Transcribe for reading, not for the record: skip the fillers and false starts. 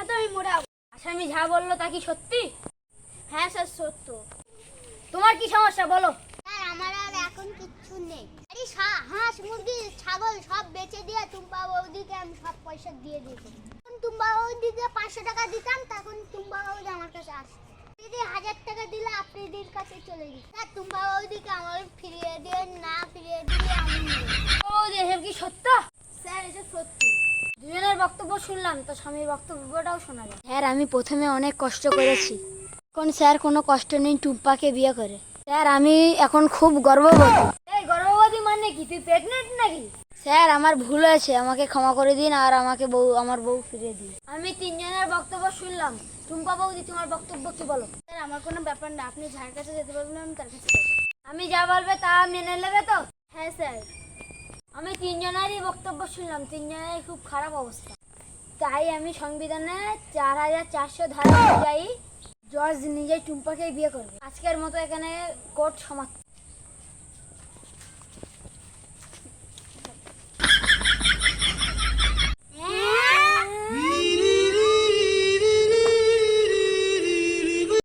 তো আমি মরে যাবো। আসামি যা বললো তা কি সত্যি? হ্যাঁ স্যার সত্য। তোমার কি সমস্যা বলো? স্যার আমার আর এখন কিচ্ছু নেই। আরে হাঁস মুরগি ছাগল সব বেচে দিয়ে টুম্পা বৌদিকে আমি সব পয়সা দিয়ে দিয়েছি। তখন টুম্পা বৌদিকে 500 টাকা দিতাম, তখন টুম্পা বৌদি আমার কাছে আসতো। দিদি 1000 টাকা দিলে আপনাদের কাছে চলে যেত। স্যার টুম্পা বৌদিকে আমার ফিরিয়ে দিয়ে, না ফিরিয়ে দিলে আমি মরে যাবো। ও এসব কি সত্য? স্যার এসব সত্যি। দুজনের বক্তব্য শুনলাম, তো স্বামীর বক্তব্যটাও শোনা যায়। স্যার আমি প্রথমে অনেক কষ্ট করেছি, এখন স্যার কোনো কষ্ট নেই টুম্পাকে বিয়ে করে। স্যার আমি এখন খুব গর্ববোধী। এই গর্ভবতী মানে কি, তুই প্রেগনেন্ট নাকি? স্যার আমার ভুল হয়েছে, আমাকে ক্ষমা করে দিন আর আমাকে আমার বউ ফিরিয়ে দিন। আমি তিনজনের বক্তব্য শুনলাম, টুম্পা বৌদি তোমার বক্তব্য কি বলো? স্যার আমার কোনো ব্যাপার না, আপনি যার কাছে যেতে পারবেন আমি তার কাছে যাবো। আমি যা বলবে তা মেনে নেবে তো? হ্যাঁ স্যার। আমি তিনজনেরই বক্তব্য শুনলাম, তিনজনেরই খুব খারাপ অবস্থা। তাই আমি সংবিধানে 4400 ধারা অনুযায়ী জজ নিজেই টুম্পাকে বিয়ে করবে। আজকের মতো এখানে কোর্ট সমাপ্ত।